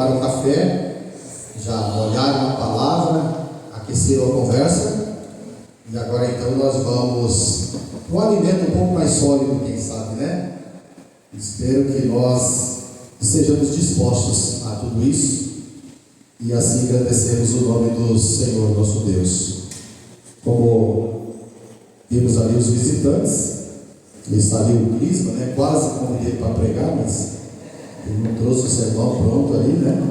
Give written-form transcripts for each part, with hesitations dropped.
tomaram café, já olharam a palavra, aqueceram a conversa, e agora então nós vamos para um alimento um pouco mais sólido, quem sabe, né? Espero que nós estejamos dispostos a tudo isso e assim agradecemos o nome do Senhor nosso Deus. Como vimos ali os visitantes, está ali o Clisma, né? Quase convidei para pregar, mas ele não trouxe o sermão pronto ali, né?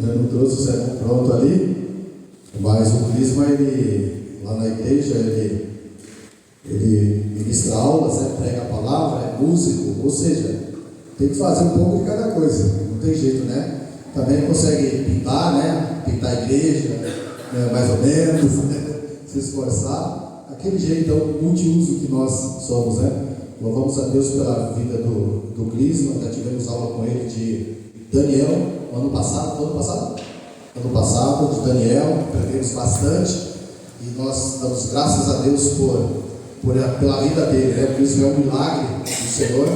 já não trouxe o sermão pronto ali, mas o Clisma, ele, lá na igreja, ele ministra aulas, né? Prega a palavra, é músico, ou seja, tem que fazer um pouco de cada coisa, não tem jeito, né? Também consegue pintar, né? Pintar a igreja, né? Mais ou menos, né? Se esforçar, aquele jeitão multiuso que nós somos, né? Louvamos a Deus pela vida do Clisma, já tivemos aula com ele de Daniel, ano passado, de Daniel, aprendemos bastante, e nós damos graças a Deus pela vida dele, né? Porque isso é um milagre do Senhor,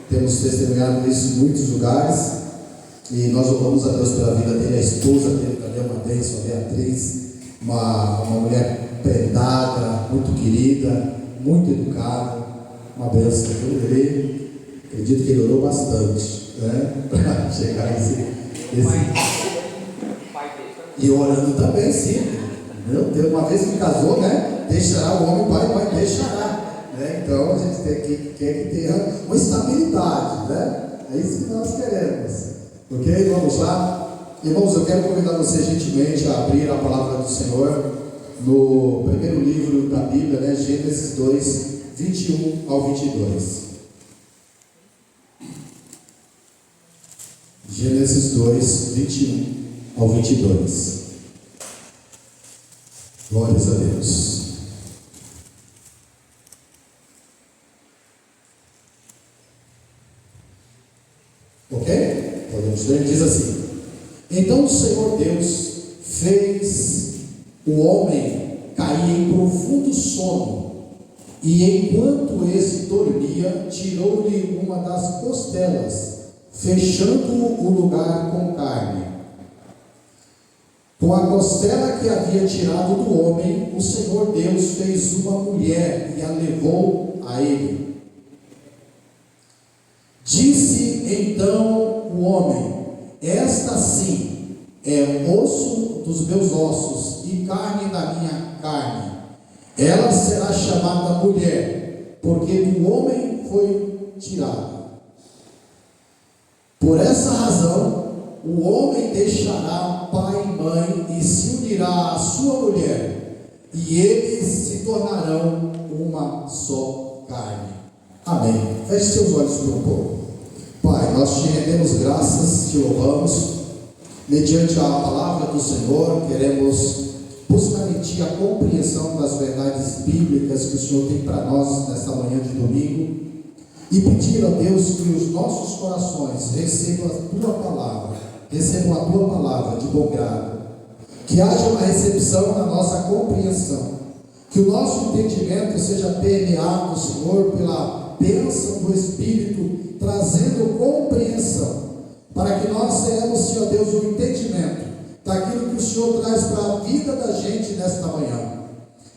temos testemunhado isso em muitos lugares, e nós louvamos a Deus pela vida dele. A esposa dele também é uma bênção, a Beatriz, uma mulher prendada, muito querida, muito educada, uma bênção. Ele, acredito que ele orou bastante, né? Para chegar a esse. E orando também, sim. Meu Deus, uma vez que casou, né? Deixará o homem, pai, mãe, deixará. Né? Então a gente quer que tenha uma estabilidade, né? É isso que nós queremos. Ok? Vamos lá? Irmãos, eu quero convidar você gentilmente a abrir a palavra do Senhor no primeiro livro da Bíblia, né? Gênesis 2, 21 ao 22. Gênesis 2, 21 ao 22. Glórias a Deus. Ok? Podemos ler, diz assim: Então o Senhor Deus fez o homem cair em profundo sono, e enquanto esse dormia, tirou-lhe uma das costelas, fechando o lugar com carne. Com a costela que havia tirado do homem, o Senhor Deus fez uma mulher e a levou a ele. Disse então o homem: Esta sim é osso dos meus ossos e carne da minha carne. Ela será chamada mulher, porque do homem foi tirada. Por essa razão, o homem deixará pai e mãe e se unirá à sua mulher, e eles se tornarão uma só carne. Amém. Feche seus olhos por um pouco. Pai, nós te rendemos graças, te louvamos, mediante a palavra do Senhor, queremos buscar em Ti a compreensão das verdades bíblicas que o Senhor tem para nós nesta manhã de domingo, e pedir a Deus que os nossos corações recebam a Tua palavra de bom grado, que haja uma recepção na nossa compreensão, que o nosso entendimento seja permeado, Senhor, pela bênção do Espírito, trazendo compreensão, para que nós tenhamos, Senhor Deus, o entendimento daquilo que o Senhor traz para a vida da gente nesta manhã.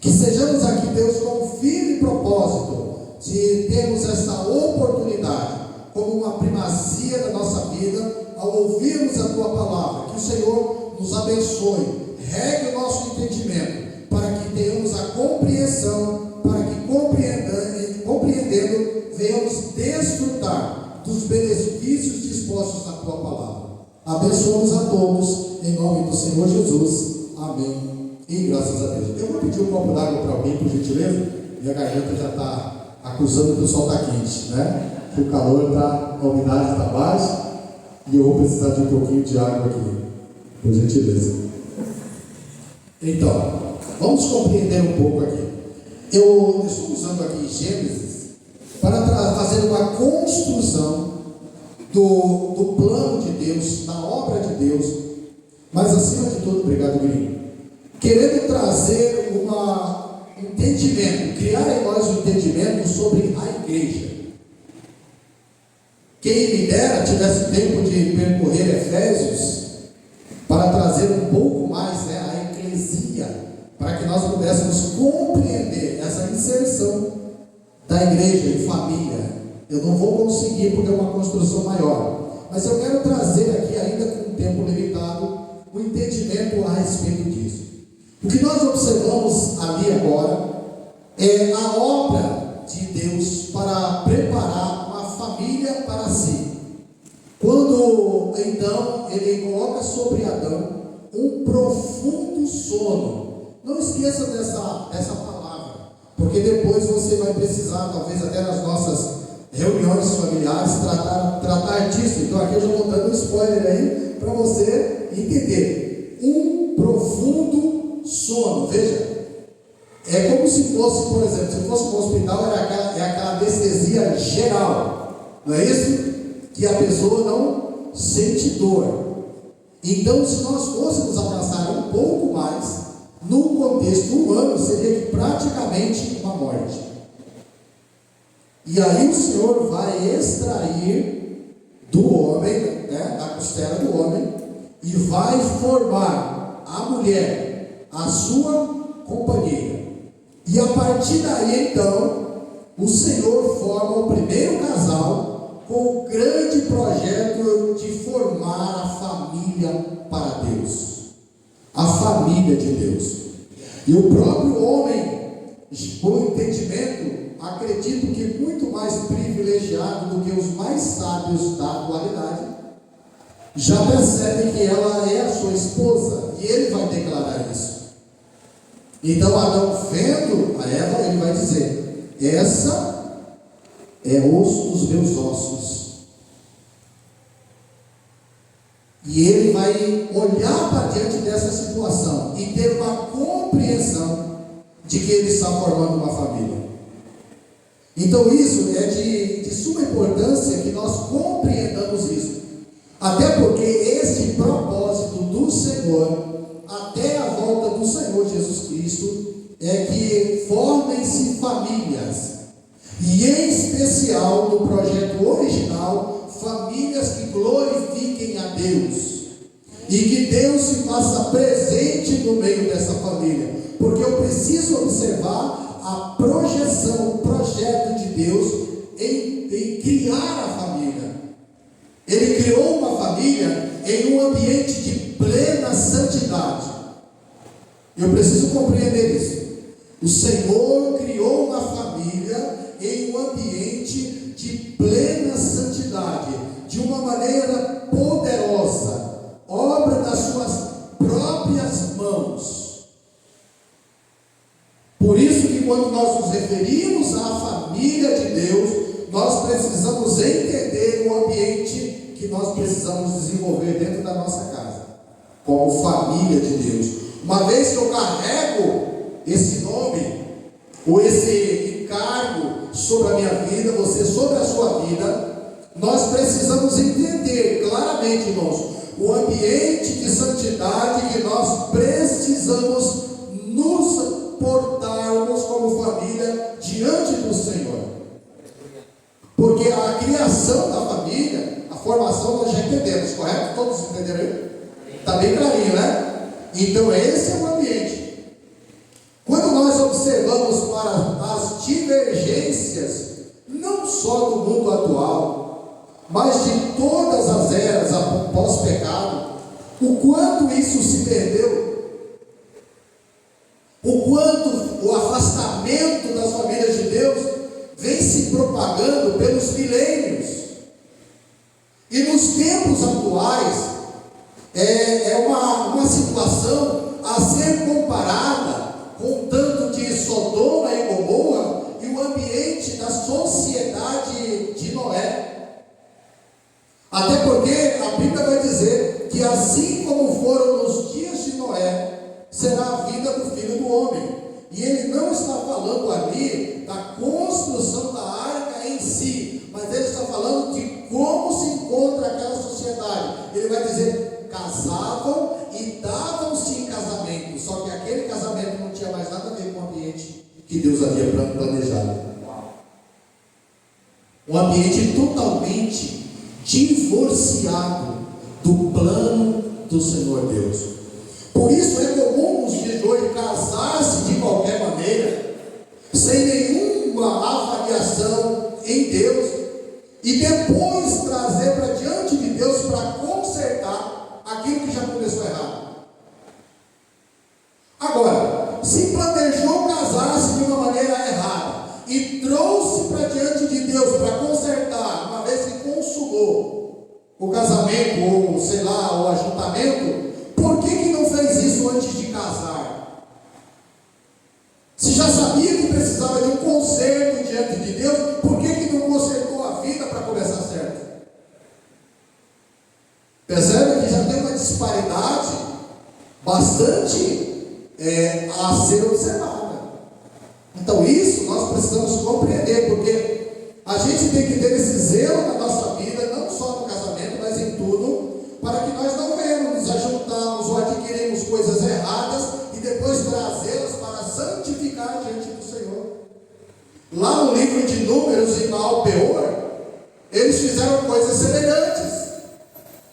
Que sejamos aqui, Deus, com um firme propósito de termos esta oportunidade como uma primazia da nossa vida ao ouvirmos a Tua palavra. Que o Senhor nos abençoe, regue o nosso entendimento, para que tenhamos a compreensão, para que compreendendo, venhamos desfrutar dos benefícios dispostos na Tua palavra. Abençoamos a todos, em nome do Senhor Jesus. Amém. E graças a Deus. Eu vou pedir um copo d'água para alguém, por gentileza. Minha garganta já está acusando que o sol está quente, né? Que o calor está, a umidade está baixa, e eu vou precisar de um pouquinho de água aqui, por gentileza. Então, vamos compreender um pouco aqui. Eu estou usando aqui Gênesis para fazer uma construção do plano de Deus, da obra de Deus, mas acima de tudo, obrigado, Gringo, querendo trazer entendimento, criar em nós um entendimento sobre a igreja. Quem me dera tivesse tempo de percorrer Efésios para trazer um pouco mais, né, a eclesia, para que nós pudéssemos compreender essa inserção da igreja em família. Eu não vou conseguir porque é uma construção maior, mas eu quero trazer aqui, ainda com um tempo limitado, o entendimento a respeito disso. O que nós observamos ali agora é a obra de Deus para preparar uma família para si. Quando então ele coloca sobre Adão um profundo sono. Não esqueça dessa palavra, porque depois você vai precisar, talvez até nas nossas reuniões familiares, tratar disso. Então aqui eu já estou dando um spoiler aí para você entender. Um profundo sono. Veja, é como se fosse, por exemplo, se fosse um hospital, é aquela anestesia geral, não é isso? Que a pessoa não sente dor. Então, se nós fôssemos alcançar um pouco mais, no contexto humano, seria praticamente uma morte. E aí o Senhor vai extrair do homem, né, da costela do homem, e vai formar a mulher, a sua companheira. E a partir daí, então, o Senhor forma o primeiro casal com o grande projeto de formar a família para Deus. A família de Deus. E o próprio homem, com entendimento, acredito que muito mais privilegiado do que os mais sábios da atualidade, já percebe que ela é a sua esposa, e ele vai declarar isso. Então Adão, vendo a Eva, ele vai dizer: essa é osso dos meus ossos. E ele vai olhar para diante dessa situação e ter uma compreensão de que ele está formando uma família. Então isso é de suma importância que nós compreendamos isso. Até porque este propósito do Senhor, até a volta do Senhor Jesus Cristo, é que formem-se famílias. E em especial no projeto original, famílias que glorifiquem a Deus. E que Deus se faça presente no meio dessa família. Porque eu preciso observar a projeção, o projeto de Deus em criar a família. Ele criou uma família em um ambiente de plena santidade. Eu preciso compreender isso. O Senhor criou uma família em um ambiente de plena santidade, de uma maneira poderosa, obra das suas próprias mãos. Por isso que quando nós nos referimos à família de Deus, nós precisamos entender o ambiente que nós precisamos desenvolver dentro da nossa casa, como família de Deus. Uma vez que eu carrego esse nome, ou esse encargo sobre a minha vida, você sobre a sua vida, nós precisamos entender claramente, irmãos, o ambiente de santidade que nós precisamos nos portarmos como família diante do Senhor. Porque a criação da família, a formação nós já entendemos, correto? Todos entenderam aí? Está bem clarinho, né? Então esse é o ambiente. Quando nós observamos para as divergências, não só do mundo atual, mas de todas as eras após pecado, o quanto isso se perdeu, o quanto o afastamento das famílias de Deus vem se propagando pelos milênios. E nos tempos atuais, é uma situação a ser comparada com o tanto de Sodoma e Gomorra e o ambiente da sociedade de Noé. Até porque a Bíblia vai dizer que assim como foram nos dias de Noé, será a vida do Filho do Homem. E ele não está falando ali da construção da arca em si, mas ele está falando de como se encontra aquela sociedade. Ele vai dizer: casavam e davam-se em casamento, só que aquele casamento não tinha mais nada a ver com o ambiente que Deus havia planejado. Um ambiente totalmente divorciado do plano do Senhor Deus. Por isso é comum nos dias de hoje casar-se de qualquer maneira, sem nenhuma avaliação em Deus, e depois trazer para diante de Deus para consertar aquilo que já começou errado. Agora, se planejou casar-se de uma maneira errada e trouxe para diante de Deus para consertar, uma vez que consumou o casamento, ou sei lá, o ajuntamento, por que não fez isso antes de casar? Se já sabia que precisava de um conserto diante de Deus, por que não consertou a vida para começar certo? Percebe que já tem uma disparidade bastante a ser observada. Então isso nós precisamos compreender, porque a gente tem que ter esse zelo na nossa vida, não só no casamento, mas em tudo, para que nós não venhamos nos ajuntamos ou adquirimos coisas erradas e depois trazê-las para santificar diante do Senhor. Lá no livro de Números, em Baal Peor, eles fizeram coisas semelhantes.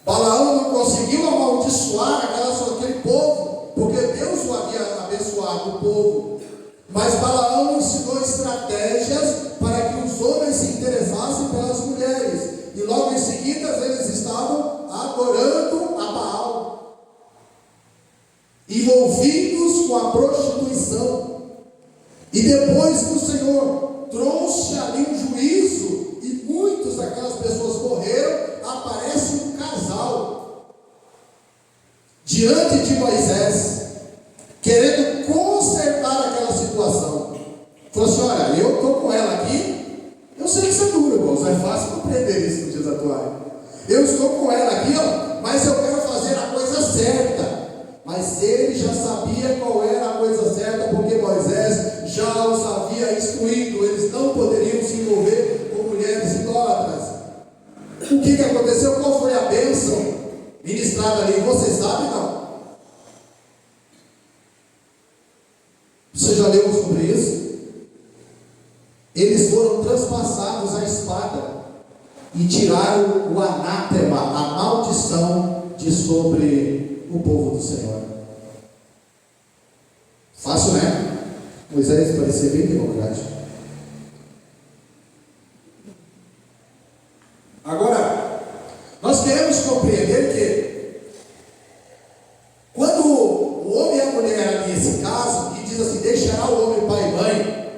Balaão não conseguiu amaldiçoar aquele povo, porque Deus o havia abençoado, o povo. Mas Balaão ensinou estratégias para que os homens se interessassem pelas mulheres. E logo em seguida eles estavam adorando a Baal, envolvidos com a prostituição. E depois que o Senhor trouxe ali um juízo e muitas daquelas pessoas morreram, aparece um casal diante de Moisés, querendo consertar aquela situação. Falou assim: olha, eu estou com ela aqui, eu sei que isso é duro, irmãos, é fácil compreender isso nos dias atuais. Eu estou com ela aqui, mas eu quero fazer a coisa certa. Mas ele já sabia qual era a coisa certa, porque Moisés já os havia instruído, eles não poderiam se envolver com mulheres idólatras. O que aconteceu? Qual foi a bênção ministrada ali? Você sabe, não? Você já leu sobre isso? Eles foram transpassados a espada e tiraram o anátema, a maldição de sobre o povo do Senhor. Fácil, né? Moisés parecia bem democrático. Agora, nós queremos compreender que quando o homem e a mulher ali, esse caso, que diz assim: deixará o homem pai e mãe,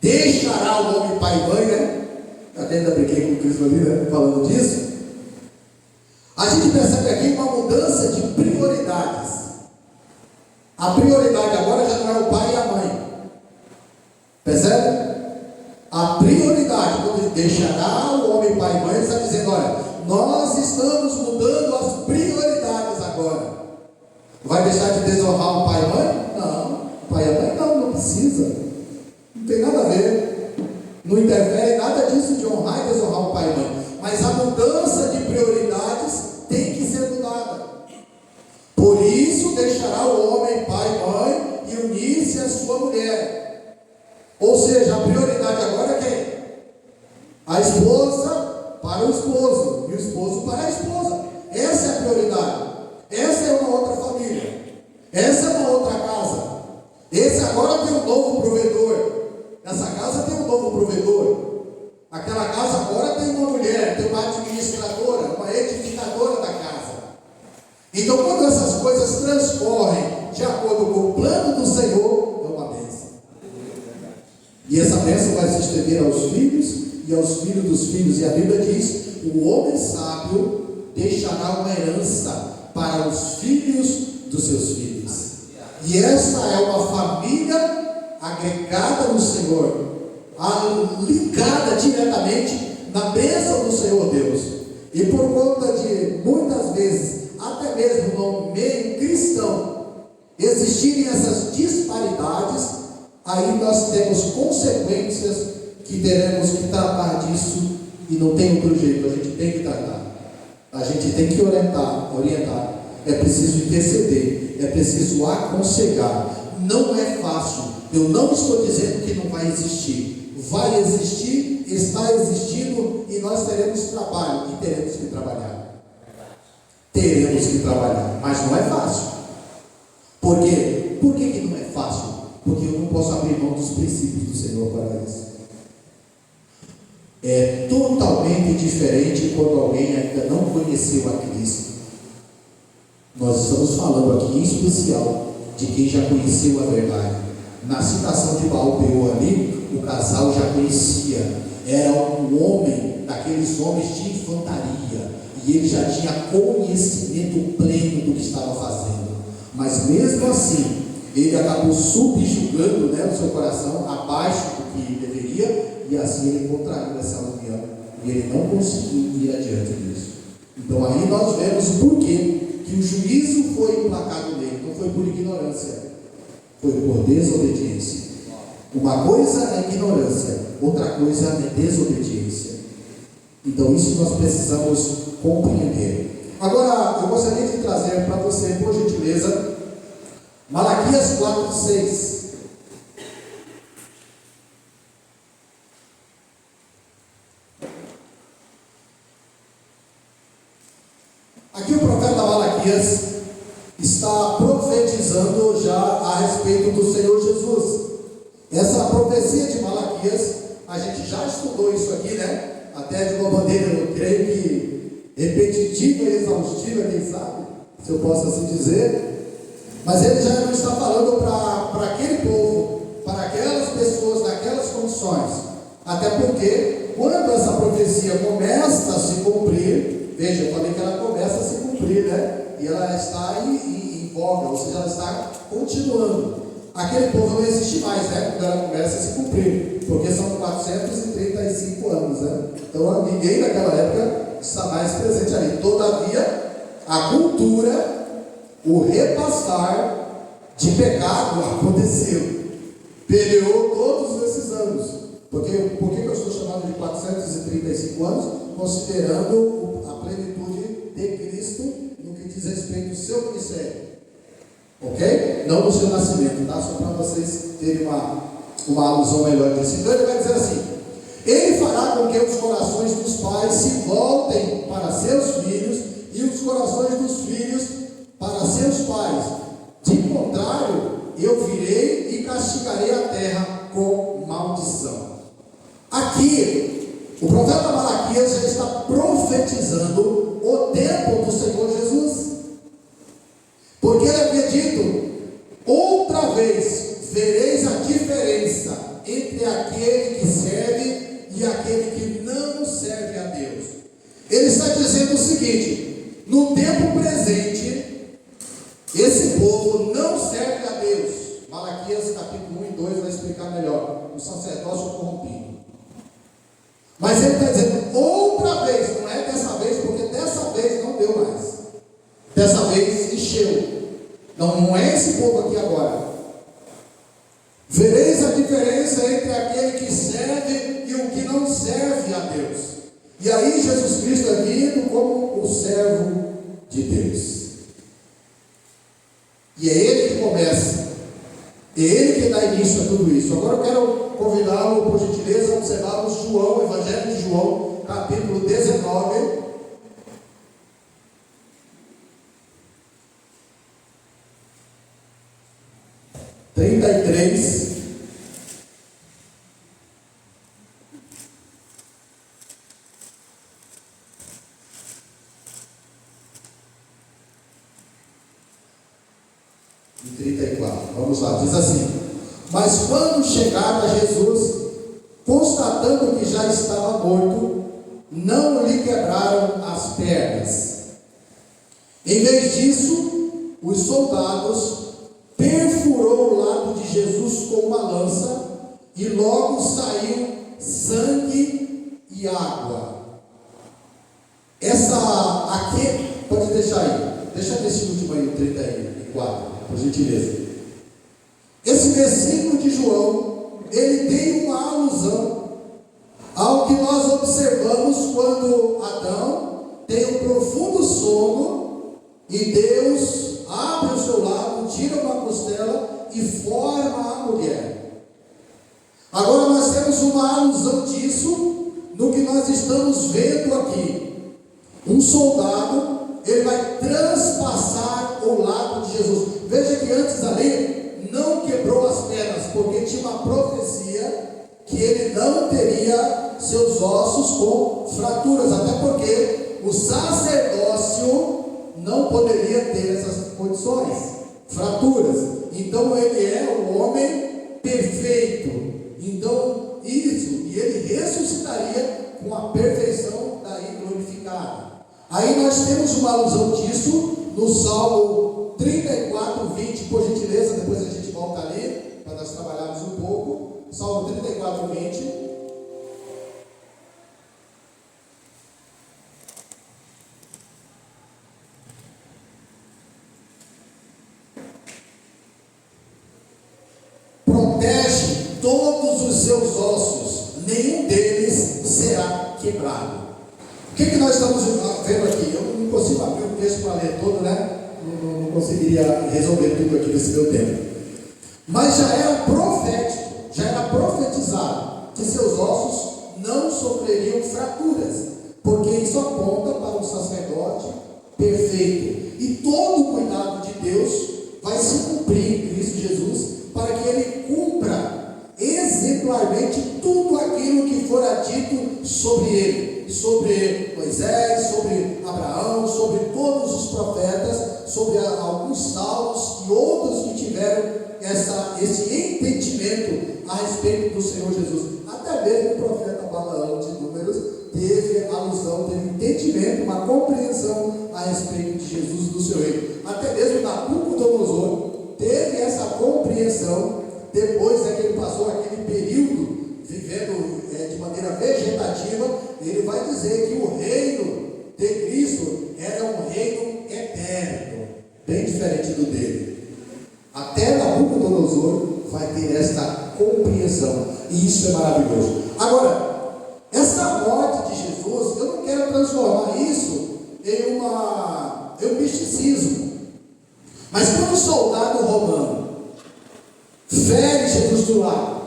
deixará o homem pai e mãe, né? Até ainda brinquei com o Cristo ali, né? Falando disso. A gente percebe aqui uma mudança de prioridades. A prioridade agora já não é o pai e a mãe. Percebe? A prioridade, quando ele deixará o homem pai e mãe, ele está dizendo: olha, nós estamos mudando as prioridades agora. Vai deixar de desonrar o pai e mãe? Não, o pai e a mãe não precisa. Não tem nada a ver. Não interfere nada disso de honrar e desonrar o pai e mãe. Mas a mudança de prioridades tem que ser mudada. Por isso deixará o homem pai e mãe e unir-se à sua mulher. Ou seja, a prioridade agora é quem? A esposa para o esposo e o esposo para a esposa. Essa é a prioridade. Essa é uma outra família. Essa é uma outra casa. Esse agora tem um novo provedor. Essa casa tem um novo provedor. Aquela casa agora tem uma mulher, tem uma administradora, uma edificadora da casa. Então, quando essas coisas transcorrem de acordo com o plano do Senhor, é uma bênção. E essa bênção vai se estender aos filhos e aos filhos dos filhos. E a Bíblia diz: o homem sábio deixará uma herança para os filhos dos seus filhos. E essa é uma família agregada no Senhor, ligada diretamente na bênção do Senhor Deus. E por conta de muitas vezes, até mesmo no meio cristão, existirem essas disparidades, aí nós temos consequências que teremos que tratar disso, e não tem outro jeito, a gente tem que tratar, a gente tem que orientar, é preciso interceder, é preciso aconselhar. Não é fácil, eu não estou dizendo que não vai existir, vai existir, está existindo, e nós teremos trabalho, e teremos que trabalhar. Teremos que trabalhar, mas não é fácil. Por quê? Por que não é fácil? Porque eu não posso abrir mão dos princípios do Senhor para isso. É totalmente diferente quando alguém ainda não conheceu a Cristo. Nós estamos falando aqui em especial de quem já conheceu a verdade. Na citação de Baal-Peor ali, o casal já conhecia. Era um homem, daqueles homens de infantaria, e ele já tinha conhecimento pleno do que estava fazendo. Mas mesmo assim, ele acabou subjugando, o seu coração abaixo do que deveria, e assim ele contraiu essa união, e ele não conseguiu ir adiante disso. Então aí nós vemos por que o juízo foi implacado nele. Não foi por ignorância, foi por desobediência. Uma coisa é ignorância, outra coisa é desobediência. Então isso nós precisamos compreender. Agora eu gostaria de trazer para você, por gentileza, Malaquias 4:6. Aqui o profeta Malaquias está profetizando já a respeito do Senhor Jesus. Essa profecia de Malaquias, a gente já estudou isso aqui, até de uma maneira, eu creio que repetitiva e exaustiva, quem sabe, se eu posso assim dizer. Mas ele já não está falando para aquele povo, para aquelas pessoas, naquelas condições. Até porque, quando essa profecia começa a se cumprir, veja, eu falei que ela começa a se cumprir, e ela está em voga, ou seja, ela está continuando. Aquele povo não existe mais, quando ela começa a se cumprir, porque são 435 anos, Então ninguém naquela época está mais presente ali. Todavia, a cultura, o repassar de pecado aconteceu, peleou todos esses anos. Por que eu estou chamando de 435 anos? Considerando a plenitude de Cristo no que diz respeito ao seu ministério, ok? Não no seu nascimento, Só para vocês terem uma alusão melhor disso. Então ele vai dizer assim: ele fará com que os corações dos pais se voltem para seus filhos, e os corações dos filhos para seus pais. De contrário, eu virei e castigarei a terra com maldição. Aqui, o profeta Malaquias já está profetizando o tempo do Senhor Jesus, porque ele havia dito: outra vez vereis a diferença entre aquele que serve e aquele que não serve a Deus. Ele está dizendo o seguinte: no tempo presente, esse povo não serve a Deus. Malaquias capítulo 1 e 2 vai explicar melhor: o sacerdócio corrompido. Mas ele está dizendo outra vez, não é dessa vez, porque dessa vez não deu mais. Dessa vez encheu. Não é esse povo aqui agora. Vereis a diferença entre aquele que serve e o que não serve a Deus. E aí Jesus Cristo é vindo como o servo de Deus. E é Ele que começa. É Ele que dá início a tudo isso. Agora eu quero convidá-lo, por gentileza, a observarmos João, Evangelho de João, capítulo 19. E 34, vamos lá, diz assim: mas quando chegava Jesus, constatando que já estava morto, não lhe quebraram as pernas. Em vez disso, os soldados perfurou o lado de Jesus com uma lança, e logo saiu sangue e água. Essa aqui, pode deixar aí, deixa nesse último aí, o 34, por gentileza. Esse versículo de João, ele tem uma alusão ao que nós observamos quando Adão tem um profundo sono e Deus abre o seu lado, tira uma costela e forma a mulher. Agora nós temos uma alusão disso no que nós estamos vendo aqui. Um soldado, ele vai transpassar o lado de Jesus. Veja que antes ali não quebrou as pernas, porque tinha uma profecia que ele não teria seus ossos com fraturas, até porque o sacerdócio não poderia ter essas condições, fraturas. Então ele é o homem perfeito. Então isso, e ele ressuscitaria com a perfeição daí glorificada. Aí nós temos uma alusão disso no Salmo 34, 20, por gentileza, depois a gente volta ali, para nós trabalharmos um pouco. Salmo 34, 20. Protege todos os seus ossos, nenhum deles será quebrado. O que nós estamos vendo aqui? Eu não consigo abrir o texto para ler todo, né? Não conseguiria resolver tudo aqui nesse meu tempo. Mas já era profético, já era profetizado que seus ossos não sofreriam fraturas, porque isso aponta para um sacerdote perfeito. E todo o cuidado de Deus vai se cumprir em Cristo Jesus, para que ele cumpra exemplarmente tudo aquilo que fora dito sobre ele, sobre Moisés, sobre Abraão, sobre todos os profetas, sobre alguns salmos e outros que tiveram esse entendimento a respeito do Senhor Jesus. Até mesmo o profeta Balaão de Números teve alusão, teve entendimento, uma compreensão a respeito de Jesus e do seu reino. Até mesmo Nabucodonosor teve essa compreensão depois que ele passou aquele período vivendo de maneira vegetativa. Ele vai dizer que o reino de Cristo era um reino eterno, bem diferente do dele. Até Nabucodonosor vai ter esta compreensão, e isso é maravilhoso. Agora, essa morte de Jesus, eu não quero transformar isso em um misticismo. Mas quando o soldado romano fere Jesus do lado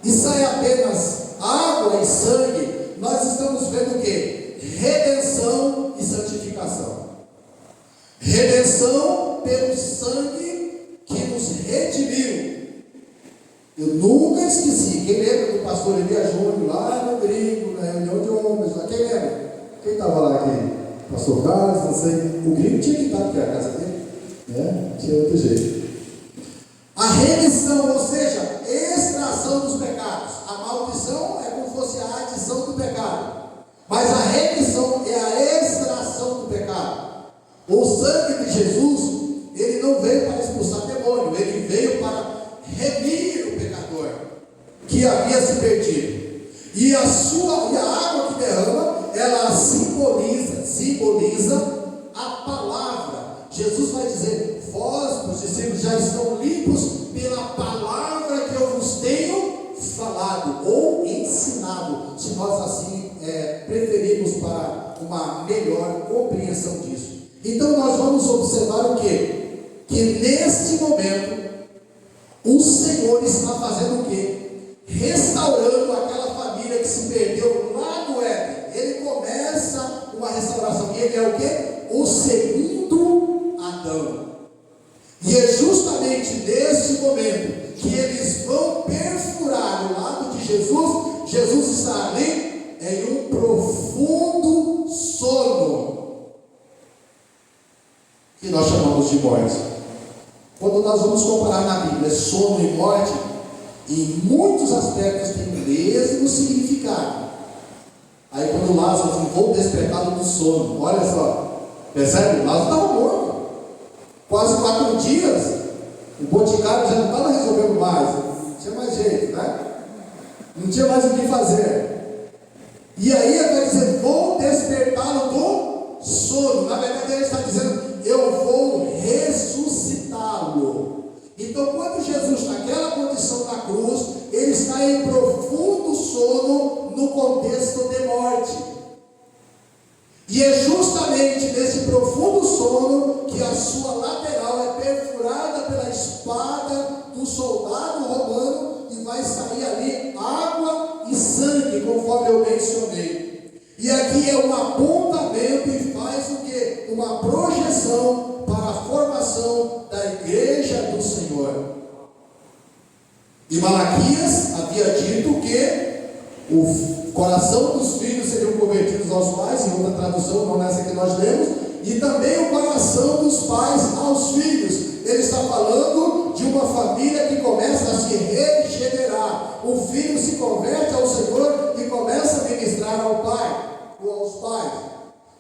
e sai apenas água e sangue, nós estamos vendo o que? Redenção e santificação. Redenção pelo sangue que nos redimiu. Eu nunca esqueci. Quem lembra do pastor Elias Júnior lá no Gringo, na reunião de homens lá? Quem lembra? Quem estava lá aqui? Pastor Carlos, não sei. O Gringo tinha que estar, porque era a casa dele, né? Tinha outro jeito. A remissão, ou seja, extração dos pecados. A maldição é como se fosse a adição do pecado, mas a remissão é a extração do pecado. O sangue de Jesus, ele não veio para expulsar demônio, ele veio para remir o pecador que havia se perdido. E a água que derrama, ela simboliza a palavra. Jesus vai dizer: vós, os discípulos, já estão limpos pela palavra que eu vos tenho falado ou ensinado, se nós assim preferirmos para uma melhor compreensão disso. Então nós vamos observar o quê? Que neste momento o Senhor está fazendo o quê? Restaurando aquela família que se perdeu lá no Éden. Ele começa uma restauração, e ele é o quê? O segundo Adão. E é justamente nesse momento que eles vão perfurar o lado de Jesus. Jesus está ali em um profundo sono, que nós chamamos de morte. Quando nós vamos comparar na Bíblia sono e morte, em muitos aspectos tem o mesmo significado. Aí quando Lázaro ficou despertado do sono, olha só, percebe? Lázaro estava morto, quase 4 dias, o boticário já não estava resolvendo mais, não tinha mais jeito, né? Não tinha mais o que fazer. E aí ele vai dizer: vou despertá-lo do sono. Na verdade ele está dizendo: eu vou ressuscitá-lo. Então quando Jesus, naquela condição na cruz, ele está em profundo sono no contexto de morte. E é justamente nesse profundo sono que a sua lateral é perfurada pela espada do soldado romano, e vai sair ali água e conforme eu mencionei. E aqui é um apontamento e faz o quê? Uma projeção para a formação da igreja do Senhor. E Malaquias havia dito que o coração dos filhos seriam convertidos aos pais, em outra tradução, não nessa que nós lemos, e também o coração dos pais aos filhos. Ele está falando de uma família que começa a se regenerar. O filho se converte ao Senhor e começa a ministrar ao pai, ou aos pais.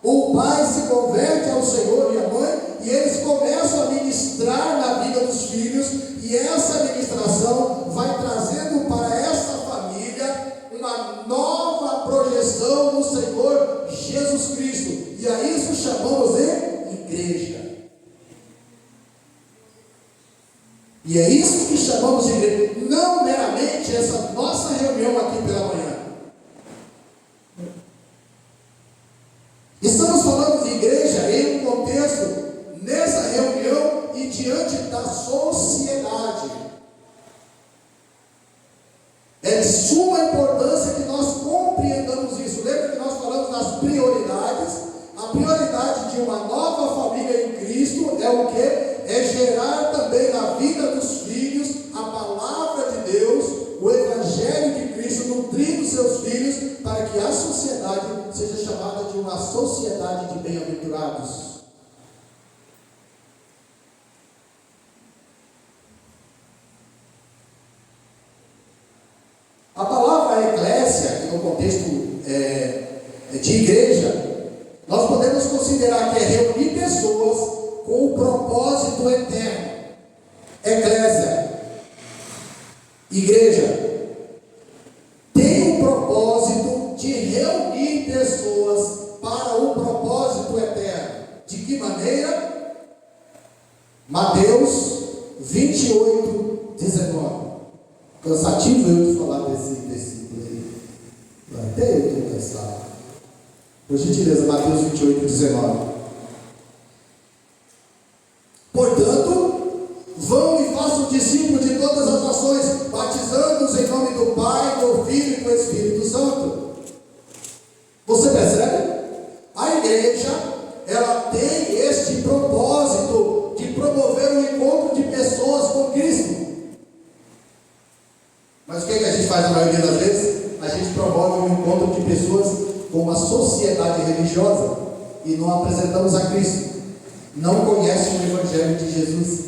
O pai se converte ao Senhor e à mãe, e eles começam a ministrar na vida dos filhos, e essa ministração vai trazendo para essa família uma nova projeção no Senhor Jesus Cristo. E a isso chamamos de igreja. E é isso que chamamos de igreja, não meramente essa nossa reunião aqui pela manhã. Estamos falando de igreja em um contexto, nessa reunião e diante da sociedade. É de suma importância que nós compreendamos isso. Lembra que nós falamos das prioridades? A prioridade de uma nova família em Cristo é o quê? É gerar também na vida dos filhos a palavra de Deus, o Evangelho de Cristo, nutrindo seus filhos, para que a sociedade seja chamada de uma sociedade de bem-aventurados. A palavra eclésia, que no contexto de igreja, nós podemos considerar que é reunir pessoas com o propósito eterno. Eclésia, igreja, tem o propósito de reunir pessoas para o propósito eterno. De que maneira? Mateus 28, 19. Cansativo eu de falar desse. Até eu estou cansado. Por gentileza, Mateus 28, 19. Portanto, vão e façam discípulos de todas as nações, batizando-os em nome do Pai, do Filho e do Espírito Santo. Você percebe? A igreja, ela tem este propósito de promover o encontro de pessoas com Cristo. Mas o que a gente faz na maioria das vezes? A gente promove o encontro de pessoas com uma sociedade religiosa e não apresentamos a Cristo. Não conhecem o Evangelho de Jesus.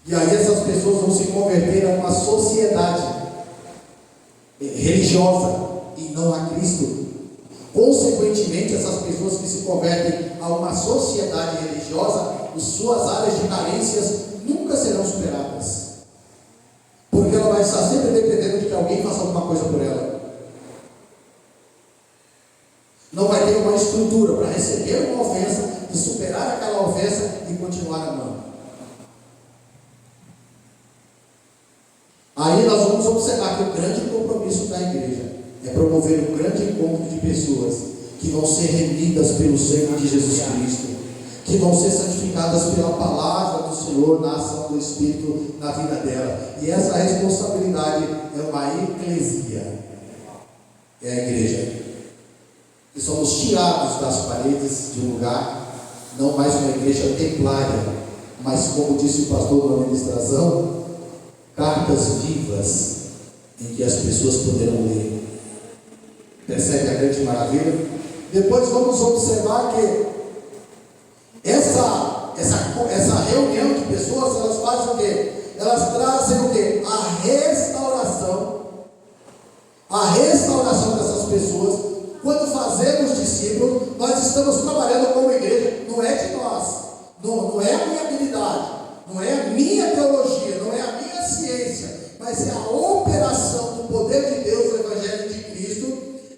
E aí essas pessoas vão se converter a uma sociedade religiosa e não a Cristo. Consequentemente, essas pessoas que se convertem a uma sociedade religiosa, as suas áreas de carências nunca serão superadas. Porque ela vai estar sempre dependendo de que alguém faça alguma coisa por ela. Não vai ter uma estrutura para receber uma ofensa, de superar aquela ofensa e continuar amando. Aí nós vamos observar que o grande compromisso da igreja é promover um grande encontro de pessoas que vão ser remidas pelo sangue de Jesus Cristo, que vão ser santificadas pela palavra do Senhor na ação do Espírito na vida dela. E essa responsabilidade é uma eclesia, é a igreja. E somos tirados das paredes de um lugar, não mais uma igreja templária, mas, como disse o pastor na ministração, cartas vivas em que as pessoas poderão ler. Percebe a grande maravilha? Depois vamos observar que essa reunião de pessoas, elas fazem o quê? Elas trazem o quê? A restauração dessas pessoas. Quando fazemos discípulos, nós estamos trabalhando como igreja, não é de nós, não é a minha habilidade, não é a minha teologia, não é a minha ciência, mas é a operação do poder de Deus, do Evangelho de Cristo,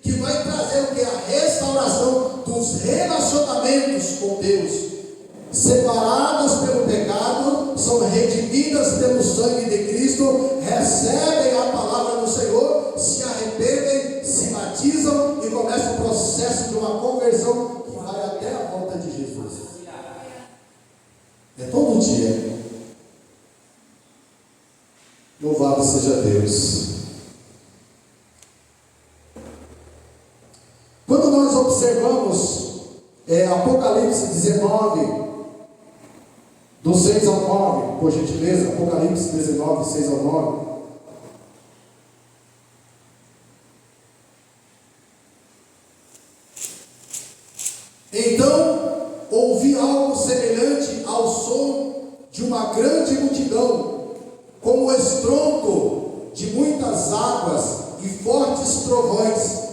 que vai trazer o que? A restauração dos relacionamentos com Deus. Separadas pelo pecado, são redimidas pelo sangue de Cristo, recebem a palavra do Senhor, se arrependem, se batizam e começa o processo de uma conversão que vai até a volta de Jesus. É todo dia. Louvado seja Deus. Apocalipse 19, do 6 ao 9, por gentileza. Apocalipse 19, 6 ao 9. Então ouvi algo semelhante ao som de uma grande multidão, como o estrondo de muitas águas e fortes trovões,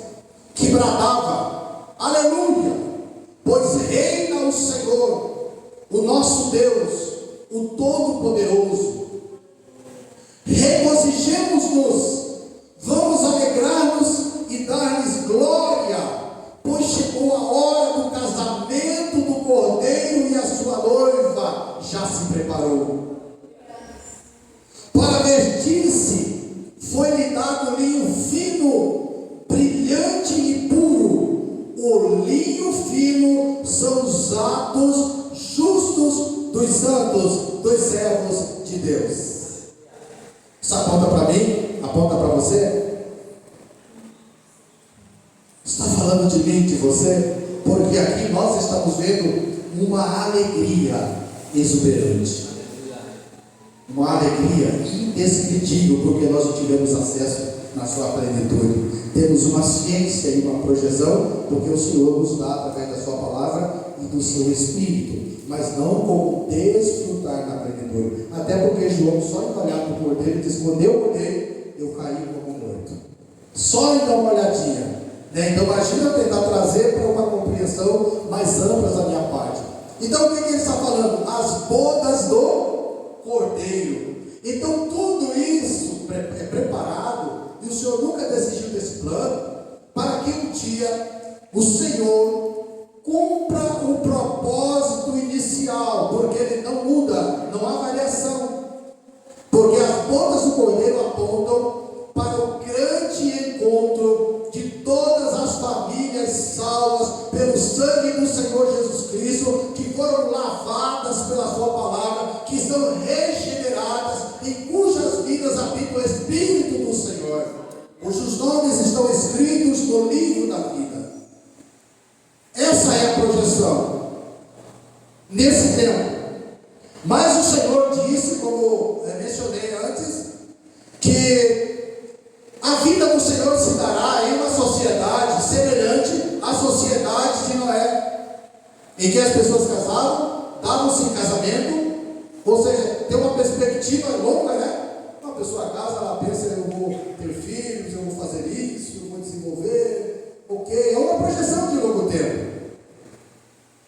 que bradava: Aleluia! Pois reina o Senhor, o nosso Deus, o Todo-Poderoso. Regozijemos-nos, vamos alegrar-nos e dar-lhes glória, pois chegou a hora do casamento do Cordeiro e a sua noiva já se preparou. Para vestir-se foi-lhe dado linho fino, brilhante e puro. O linho fino são os atos justos dos santos, dos servos de Deus. Isso aponta para mim? Aponta para você? Está falando de mim, de você? Porque aqui nós estamos vendo uma alegria exuberante, uma alegria indescritível, porque nós não tivemos acesso na sua plenitude. Temos uma ciência e uma projeção, porque o Senhor nos dá através da sua palavra e do seu Espírito, mas não como desfrutar na plenitude. Até porque João, só em olhar para o Cordeiro, diz: quando eu olhei, eu caí como morto. Só em dar uma olhadinha, né? Então imagina eu tentar trazer para uma compreensão mais ampla da minha parte. Então o que ele está falando? As bodas do Cordeiro. Então tudo isso é preparado, e o Senhor nunca desistiu desse plano, para que um dia o Senhor cumpra o propósito inicial, porque ele não muda, não há variação, porque as bodas do Cordeiro apontam para o grande encontro de todas as famílias salvas pelo sangue do Senhor Jesus Cristo, que foram lavadas pela sua palavra, que são regeneradas, em cujas vidas habita o Espírito do Senhor, cujos nomes estão escritos no livro da vida. Essa é a projeção nesse tempo. Mas o Senhor disse, como mencionei antes, que a vida do Senhor se dará em uma sociedade semelhante à sociedade de Noé, em que as pessoas casavam, davam-se em casamento, ou seja, tem uma perspectiva longa, né? Uma pessoa casa, ela pensa: eu vou ter filhos, eu vou fazer isso, eu vou desenvolver, ok? É uma projeção de longo tempo.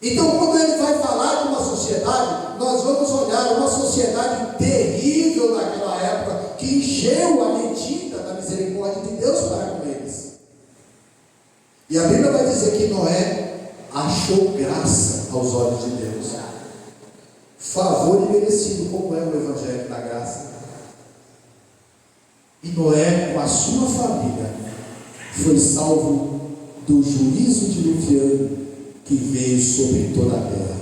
Então, quando ele vai falar de uma sociedade, nós vamos olhar uma sociedade terrível naquela época, que encheu a medida da misericórdia de Deus para com eles. E a Bíblia vai dizer que Noé achou graça aos olhos de Deus, favor imerecido, como é o Evangelho da graça. E Noé, com a sua família, foi salvo do juízo diluviano que veio sobre toda a terra.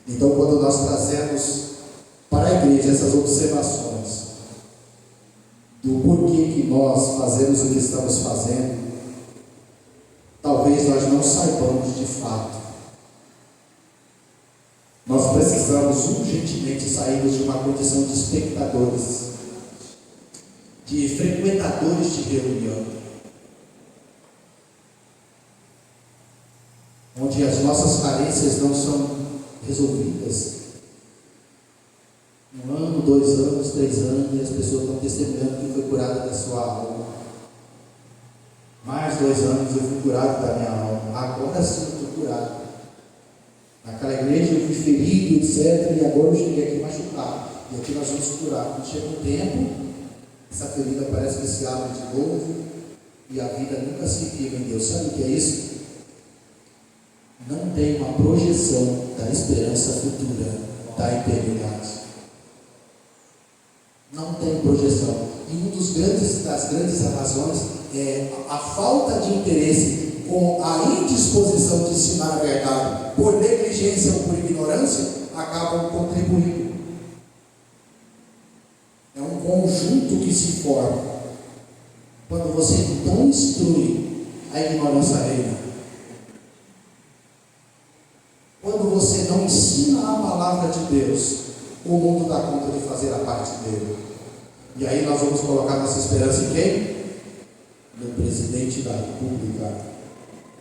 Então, quando nós trazemos para a igreja essas observações do porquê que nós fazemos o que estamos fazendo, talvez nós não saibamos de fato. Nós precisamos urgentemente sairmos de uma condição de espectadores, de frequentadores de reunião, onde as nossas carências não são resolvidas. 1 ano, 2 anos, 3 anos, e as pessoas estão testemunhando que foi curada da sua alma. Mais 2 anos eu fui curado da minha alma. Agora sim eu estou curado. Naquela igreja eu fui ferido, etc. E agora eu cheguei aqui machucado. E aqui nós vamos curar. Quando chega um tempo, essa ferida parece que se abre de novo. E a vida nunca se firma em Deus. Sabe o que é isso? Não tem uma projeção da esperança futura, da eternidade. Não tem projeção. E das grandes razões é a falta de interesse, com a indisposição de ensinar a verdade, por negligência ou por ignorância, acabam contribuindo. É um conjunto que se forma. Quando você não instrui, a ignorância reina. Quando você não ensina a palavra de Deus, o mundo dá conta de fazer a parte dele. E aí nós vamos colocar nossa esperança em quem? No presidente da República,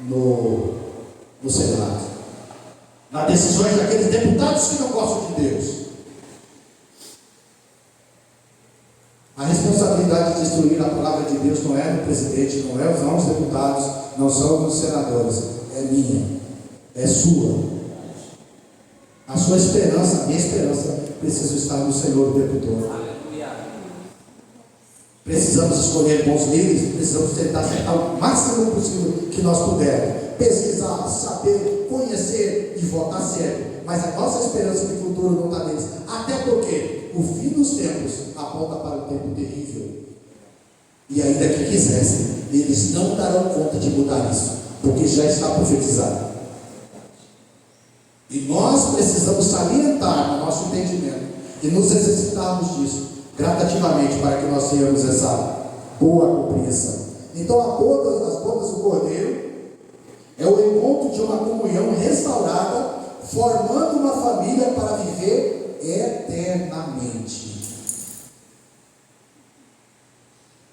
no Senado, nas decisões daqueles deputados que não gostam de Deus. A responsabilidade de destruir a palavra de Deus não é do presidente, não é os deputados, não são os senadores, é minha, é sua. A sua esperança, a minha esperança, precisa estar no Senhor o tempo todo. Precisamos escolher bons líderes, precisamos tentar acertar o máximo possível que nós pudermos. Pesquisar, saber, conhecer e votar certo. Mas a nossa esperança de futuro não está neles. Até porque o fim dos tempos aponta para um tempo terrível. E ainda que quisessem, eles não darão conta de mudar isso, porque já está profetizado. E nós precisamos salientar no nosso entendimento e nos exercitarmos disso gradativamente, para que nós tenhamos essa boa compreensão. Então, as bodas do Cordeiro é o encontro de uma comunhão restaurada, formando uma família para viver eternamente.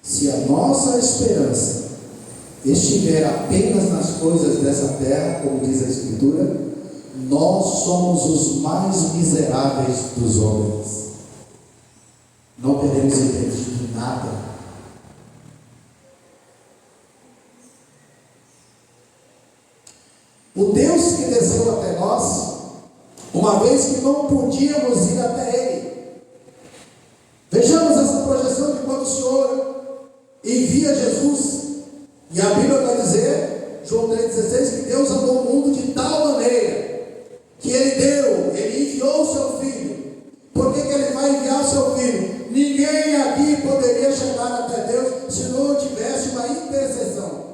Se a nossa esperança estiver apenas nas coisas dessa terra, como diz a Escritura, nós somos os mais miseráveis dos homens. Não teremos entendido nada. O Deus que desceu até nós, uma vez que não podíamos ir até Ele. Vejamos essa projeção de quando o Senhor envia Jesus. E a Bíblia vai dizer, João 3,16, que Deus amou o mundo de tal maneira que Ele enviou o seu Filho. Por que Ele vai enviar o seu Filho? Ninguém aqui poderia chegar até Deus se não tivesse uma intercessão,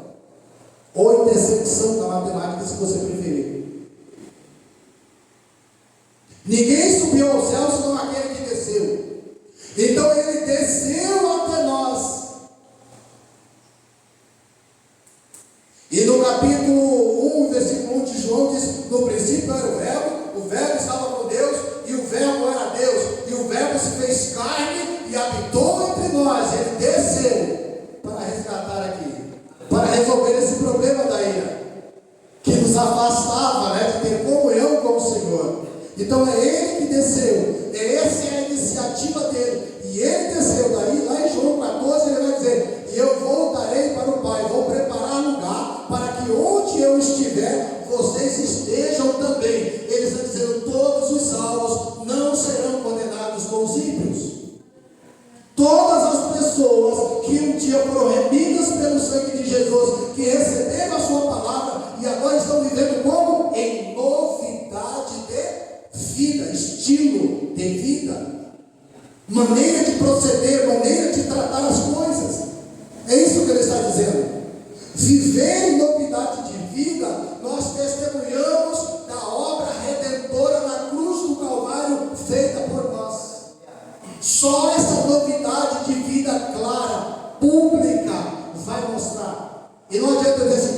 ou intersecção na matemática, se você preferir. Ninguém subiu ao céu senão aquele que desceu. Então Ele desceu até nós. E no capítulo 1, versículo 1 de João diz: no princípio era o Verbo estava com Deus, e o Verbo era Deus, e o Verbo se fez carne e habitou entre nós. Ele desceu para resgatar aqui, para resolver esse problema da ira, que nos afastava, de ter comunhão com o Senhor. Então é Ele que desceu, essa é a iniciativa dele, e Ele desceu. Daí lá em João 14 Ele vai dizer: e eu voltarei para o Pai, vou preparar lugar, para que onde eu estiver, vocês estejam também. Ele está dizendo: todos os salvos não serão condenados com os ímpios. Todas as pessoas que um dia foram remidas pelo sangue de Jesus, que receberam a sua palavra e agora estão vivendo como? Em novidade de vida, estilo de vida, maneira de proceder, maneira de tratar as coisas. É isso que ele está dizendo. Viver em novidade de vida, nós testemunhamos da obra redentora na cruz do Calvário feita por nós. Só essa novidade de vida clara, pública, vai mostrar. E não adianta eu dizer assim: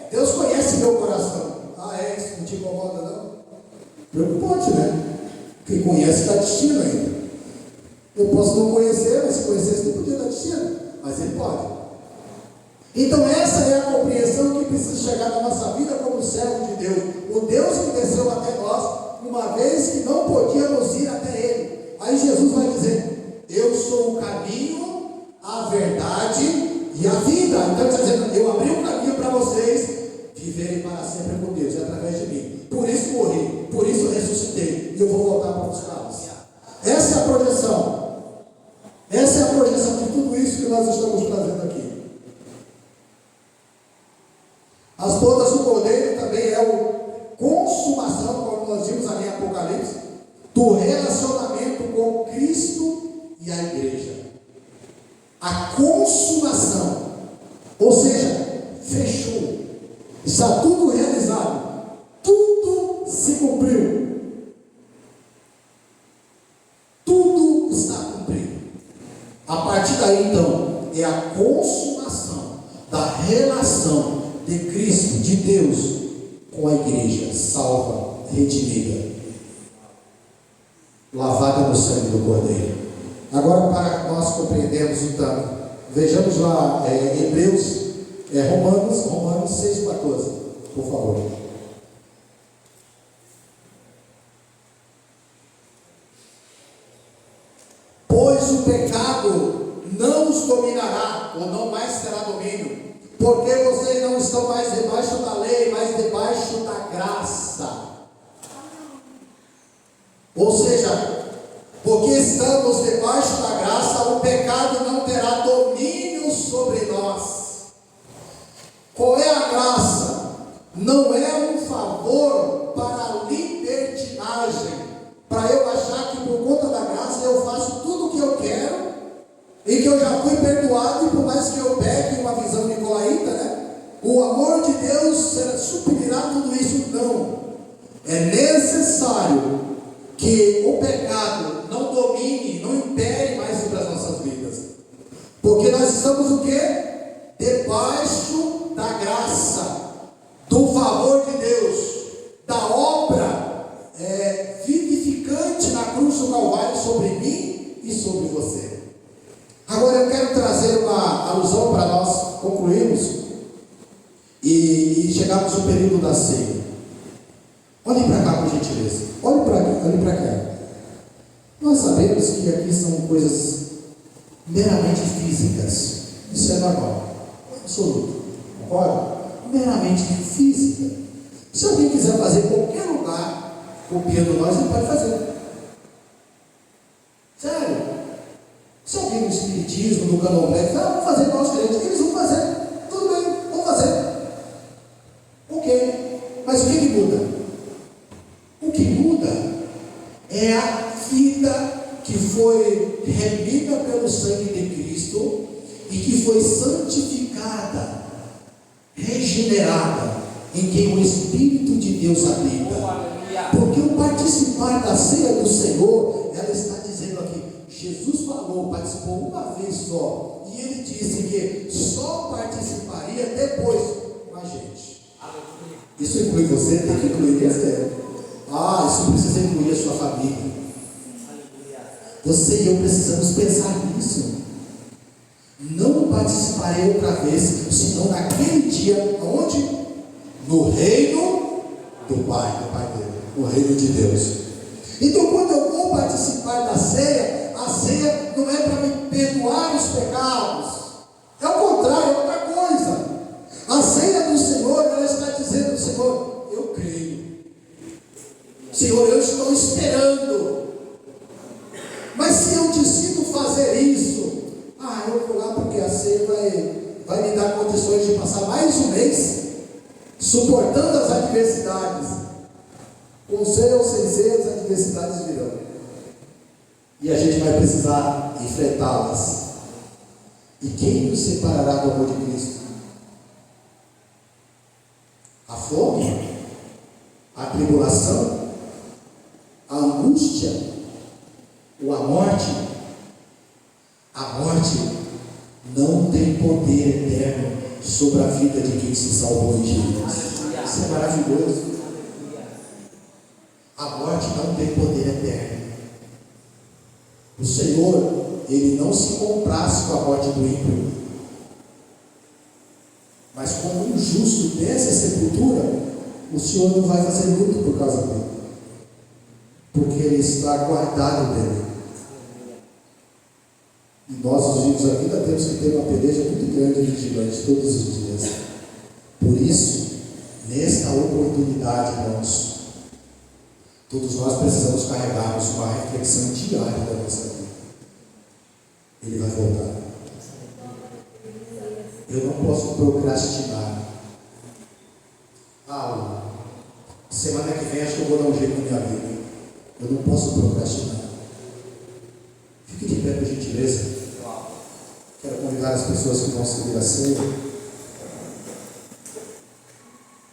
Deus conhece meu coração. Isso não te incomoda não? Preocupante, Quem conhece dá destino ainda. Eu posso não conhecer, mas se conhecesse não podia dar destino, mas Ele pode. Então essa é a compreensão que precisa chegar na nossa vida como servo de Deus. O Deus que desceu até nós, uma vez que não podíamos ir até Ele. Aí Jesus vai dizer: eu sou o caminho, a verdade e a vida. Então ele está dizendo: eu abri um caminho para vocês viverem para sempre com Deus, e através de mim. Por isso morri, por isso ressuscitei, e eu vou voltar para buscá-los. Essa é a projeção. Essa é a projeção de tudo isso que nós estamos trazendo aqui. As bodas do Cordeiro também é a consumação, como nós vimos ali em Apocalipse, do relacionamento com Cristo e a igreja. A consumação, ou seja, fechou, está tudo realizado, tudo se cumpriu, tudo está cumprido. A partir daí então é a consumação da relação de Cristo, de Deus, com a igreja salva redimida, lavada no sangue do Cordeiro. Agora, para nós compreendermos então, vejamos lá Romanos 6,14, por favor. Pois o pecado não os dominará, ou não mais terá domínio, porque vocês não estão mais debaixo da lei, mas debaixo da graça. Ou seja, porque estamos debaixo da graça, o pecado não terá domínio sobre nós. Qual é a graça? Não é um favor para a libertinagem, para eu achar que por conta da graça eu faço tudo o que eu quero, e que eu já fui perdoado, e por mais que eu pegue uma visão nicolaíta, né? O amor de Deus suprirá tudo isso. Não. É necessário que o pecado não domine, não impere mais sobre as nossas vidas. Porque nós estamos o quê? Debaixo da graça, do favor de Deus, da obra vivificante na cruz do Calvário sobre mim e sobre você. Agora eu quero trazer uma alusão para nós concluirmos e chegarmos no período da ceia. Olhem para cá, por gentileza. Olhem para cá. Nós sabemos que aqui são coisas meramente físicas. Isso é normal, absoluto. Concorda? Meramente física. Se alguém quiser fazer em qualquer lugar, copiando nós, ele pode fazer. Sério. Se alguém no espiritismo, no candomblé, vamos fazer nós crentes, eles vão fazer. Tudo bem, vamos fazer. Ok. Mas o que muda? O que muda é a vida que foi remida pelo sangue de Cristo e que foi santificada, regenerada, em quem o Espírito de Deus habita. Porque o participar da ceia do Senhor, ela está dizendo aqui, Jesus participou uma vez só, e ele disse que só participaria depois com a gente. Isso inclui você, tem que incluir você. Isso precisa incluir a sua família. Você e eu precisamos pensar nisso. Não participarei outra vez, senão naquele dia, onde? No reino do Pai dele, no reino de Deus. Então, quando eu vou participar da ceia, a ceia não é para me perdoar os pecados, é o contrário, é outra coisa. A ceia do Senhor, ela está dizendo: Senhor, eu creio, Senhor, eu estou esperando, mas se eu decido fazer isso, eu vou lá porque a ceia vai me dar condições de passar mais um mês suportando as adversidades. Com ceia ou sem ceia, as adversidades virão, e a gente vai precisar enfrentá-las. E quem nos separará do amor de Cristo? A fome? A tribulação? A angústia? Ou a morte? A morte não tem poder eterno sobre a vida de quem se salvou em Jesus. Isso é maravilhoso. A morte não tem poder eterno. O Senhor, Ele não se compraz com a morte do ímpio, mas quando um justo desce a sepultura, o Senhor não vai fazer luto por causa dele, porque ele está guardado dele. E nós, os vivos aqui, ainda temos que ter uma peleja muito grande e vigilante todos os dias. Por isso, nesta oportunidade, irmãos, todos nós precisamos carregarmos uma reflexão diária da nossa vida. Ele vai voltar. Eu não posso procrastinar. Semana que vem acho que eu vou dar um jeito na minha vida. Eu não posso procrastinar. Fique de pé, por gentileza. Quero convidar as pessoas que vão seguir a ceia.